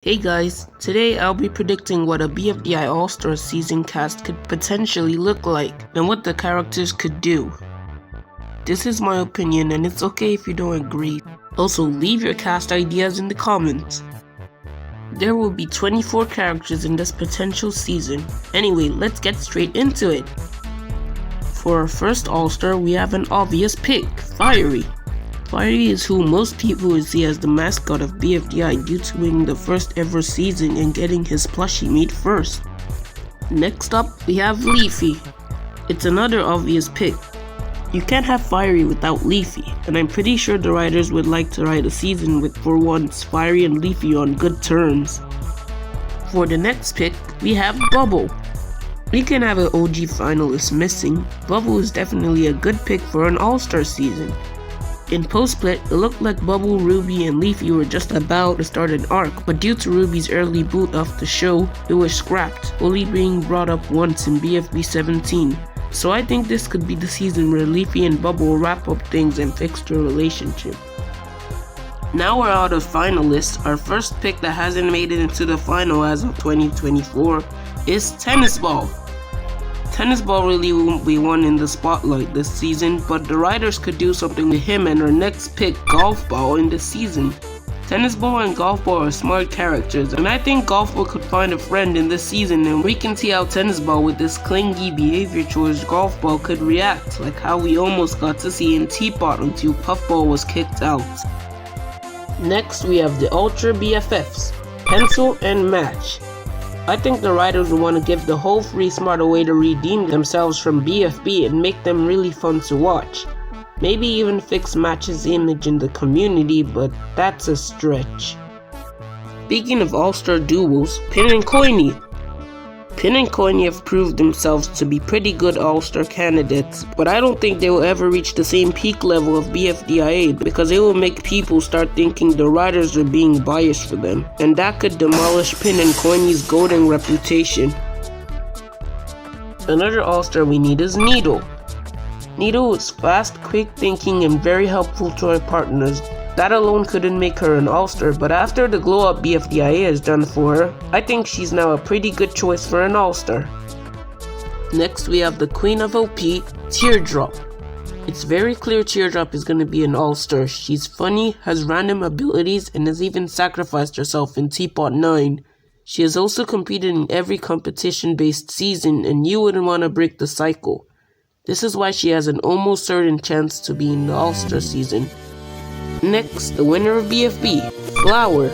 Hey guys, today I'll be predicting what a BFDI Allstars season cast could potentially look like and what the characters could do. This is my opinion and it's okay if you don't agree. Also, leave your cast ideas in the comments. There will be 24 characters in this potential season. Anyway, let's get straight into it. For our first All-Star, we have an obvious pick, Fiery. Fiery is who most people would see as the mascot of BFDI due to winning the first ever season and getting his plushie made first. Next up, we have Leafy. It's another obvious pick. You can't have Fiery without Leafy, and I'm pretty sure the writers would like to write a season with, for once, Fiery and Leafy on good terms. For the next pick, we have Bubble. We can have an OG finalist missing. Bubble is definitely a good pick for an All-Star season. In post-split, it looked like Bubble, Ruby, and Leafy were just about to start an arc, but due to Ruby's early boot off the show, it was scrapped, only being brought up once in BFB 17. So I think this could be the season where Leafy and Bubble will wrap up things and fix their relationship. Now we're out of finalists. Our first pick that hasn't made it into the final as of 2024 is Tennis Ball. Tennis Ball really won't be one in the spotlight this season, but the writers could do something with him and our next pick, Golf Ball, in this season. Tennis Ball and Golf Ball are smart characters, and I think Golf Ball could find a friend in this season, and we can see how Tennis Ball with this clingy behavior towards Golf Ball could react, like how we almost got to see in Teapot until Puffball was kicked out. Next we have the Ultra BFFs, Pencil and Match. I think the writers will want to give the whole Free Smart a way to redeem themselves from BFB and make them really fun to watch. Maybe even fix Match's image in the community, but that's a stretch. Speaking of All-Star duos, Pin and Coiny. Pin and Coiny have proved themselves to be pretty good All-Star candidates, but I don't think they will ever reach the same peak level of BFDIA because it will make people start thinking the writers are being biased for them, and that could demolish Pin and Coiny's golden reputation. Another All-Star we need is Needle. Needle is fast, quick thinking, and very helpful to her partners. That alone couldn't make her an All-Star, but after the glow-up BFDIA has done for her, I think she's now a pretty good choice for an All-Star. Next we have the Queen of OP, Teardrop. It's very clear Teardrop is going to be an All-Star. She's funny, has random abilities, and has even sacrificed herself in Teapot 9. She has also competed in every competition-based season, and you wouldn't want to break the cycle. This is why she has an almost certain chance to be in the All-Star season. Next, the winner of BFB, Flower.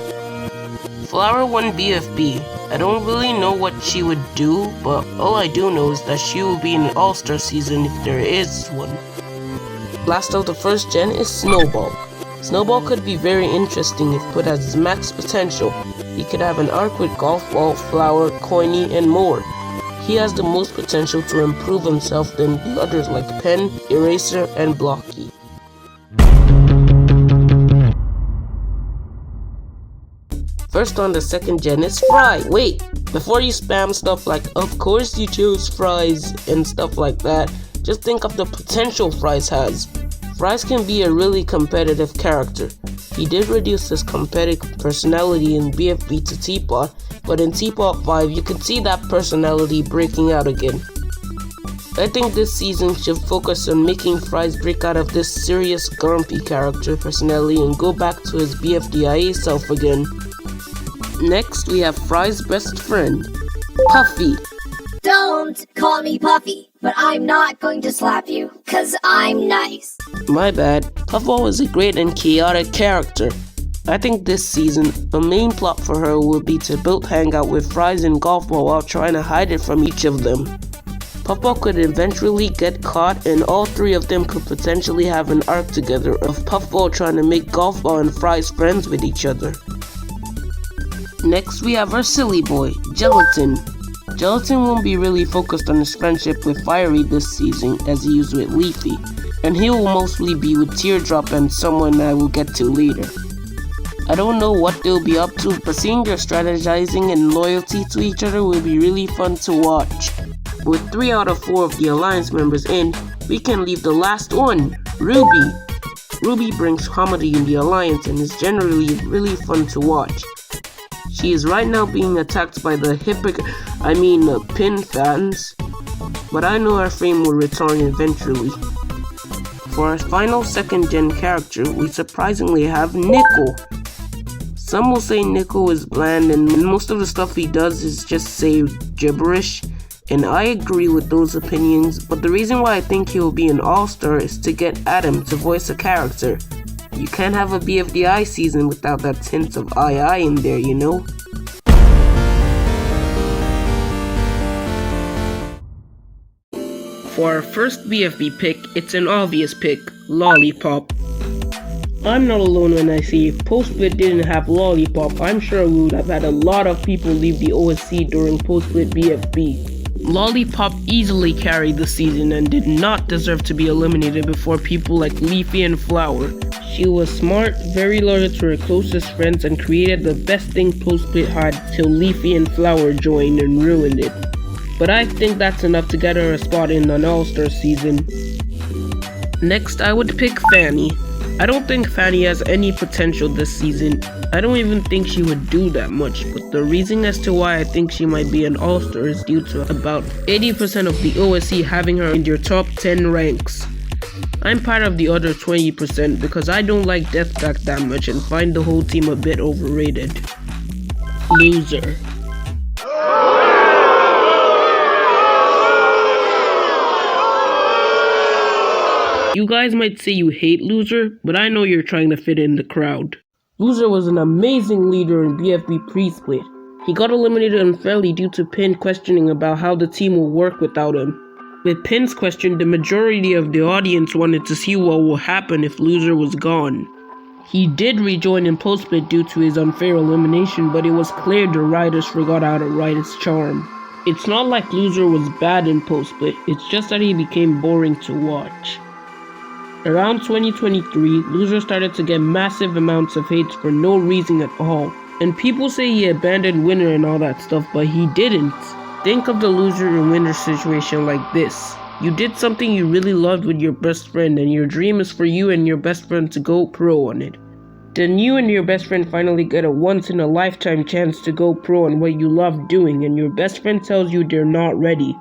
Flower won BFB. I don't really know what she would do, but all I do know is that she will be in an All-Star season if there is one. Last of the first gen is Snowball. Snowball could be very interesting if put at his max potential. He could have an arc with Golf Ball, Flower, Coiny, and more. He has the most potential to improve himself than the others like Pen, Eraser, and Blocky. First on the second gen is Fry. Wait, before you spam stuff like of course you chose Fries and stuff like that, just think of the potential Fries has. Fries can be a really competitive character. He did reduce his competitive personality in BFB to Teapot, but in Teapot 5 you can see that personality breaking out again. I think this season should focus on making Fries break out of this serious grumpy character personality and go back to his BFDIA self again. Next, we have Fry's best friend, Puffy. Don't call me Puffy, but I'm not going to slap you, cause I'm nice. My bad. Puffball is a great and chaotic character. I think this season, the main plot for her will be to both hang out with Fries and Golf Ball while trying to hide it from each of them. Puffball could eventually get caught and all three of them could potentially have an arc together of Puffball trying to make Golf Ball and Fries friends with each other. Next we have our silly boy, Gelatin. Gelatin won't be really focused on his friendship with Fiery this season as he is with Leafy, and he will mostly be with Teardrop and someone I will get to later. I don't know what they'll be up to, but seeing their strategizing and loyalty to each other will be really fun to watch. With 3 out of 4 of the Alliance members in, we can leave the last one, Ruby. Ruby brings comedy in the Alliance and is generally really fun to watch. She is right now being attacked by the Pin fans, but I know her fame will return eventually. For our final second gen character, we surprisingly have Nico. Some will say Nico is bland and most of the stuff he does is just say gibberish, and I agree with those opinions, but the reason why I think he will be an all-star is to get Adam to voice a character. You can't have a BFDI season without that hint of II in there, you know? For our first BFB pick, it's an obvious pick, Lollipop. I'm not alone when I say if Post-Split didn't have Lollipop, I'm sure we would have had a lot of people leave the OSC during Post-Split BFB. Lollipop easily carried the season and did not deserve to be eliminated before people like Leafy and Flower. She was smart, very loyal to her closest friends, and created the best thing Post-Split had till Leafy and Flower joined and ruined it. But I think that's enough to get her a spot in an All-Star season. Next, I would pick Fanny. I don't think Fanny has any potential this season. I don't even think she would do that much, but the reason as to why I think she might be an all-star is due to about 80% of the OSC having her in their top 10 ranks. I'm part of the other 20% because I don't like Deathpack that much and find the whole team a bit overrated. Loser. You guys might say you hate Loser, but I know you're trying to fit in the crowd. Loser was an amazing leader in BFB pre-split. He got eliminated unfairly due to Pin questioning about how the team will work without him. With Pin's question, the majority of the audience wanted to see what will happen if Loser was gone. He did rejoin in post-split due to his unfair elimination, but it was clear the riders forgot how to ride his charm. It's not like Loser was bad in post-split, it's just that he became boring to watch. Around 2023, Loser started to get massive amounts of hate for no reason at all. And people say he abandoned Winner and all that stuff, but he didn't. Think of the Loser and Winner situation like this. You did something you really loved with your best friend and your dream is for you and your best friend to go pro on it. Then you and your best friend finally get a once-in-a-lifetime chance to go pro on what you love doing and your best friend tells you they're not ready.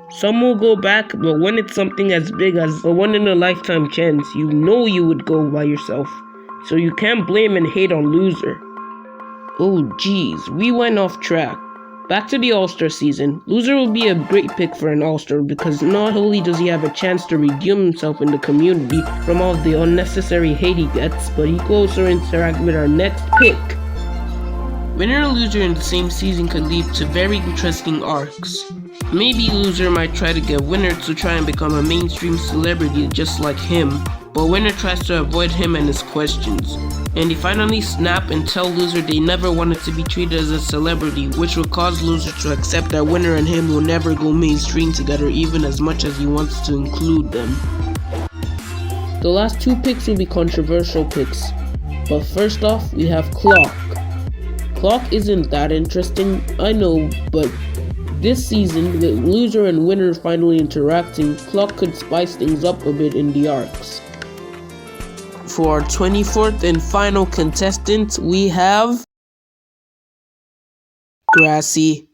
Some will go back, but when it's something as big as a one-in-a-lifetime chance, you know you would go by yourself. So you can't blame and hate on Loser. Oh geez, we went off track. Back to the All-Star season, Loser will be a great pick for an All-Star because not only does he have a chance to redeem himself in the community from all the unnecessary hate he gets, but he can also interact with our next pick. Winner and Loser in the same season could lead to very interesting arcs. Maybe Loser might try to get Winner to try and become a mainstream celebrity just like him, but Winner tries to avoid him and his questions. And they finally snap and tell Loser they never wanted to be treated as a celebrity, which will cause Loser to accept that Winner and him will never go mainstream together even as much as he wants to include them. The last two picks will be controversial picks, but first off we have Clock. Clock isn't that interesting, I know, but this season, with Loser and Winner finally interacting, Clock could spice things up a bit in the arcs. For our 24th and final contestant, we have Grassy.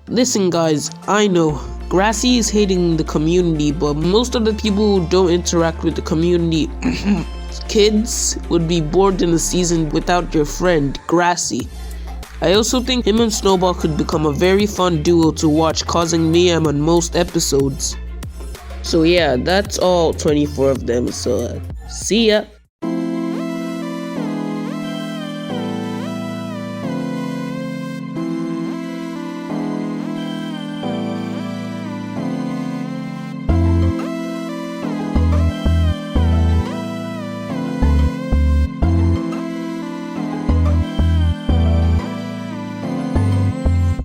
Listen guys, I know, Grassy is hating the community, but most of the people who don't interact with the community kids would be bored in the season without your friend, Grassy. I also think him and Snowball could become a very fun duo to watch, causing mayhem on most episodes. So yeah, that's all 24 of them, so see ya!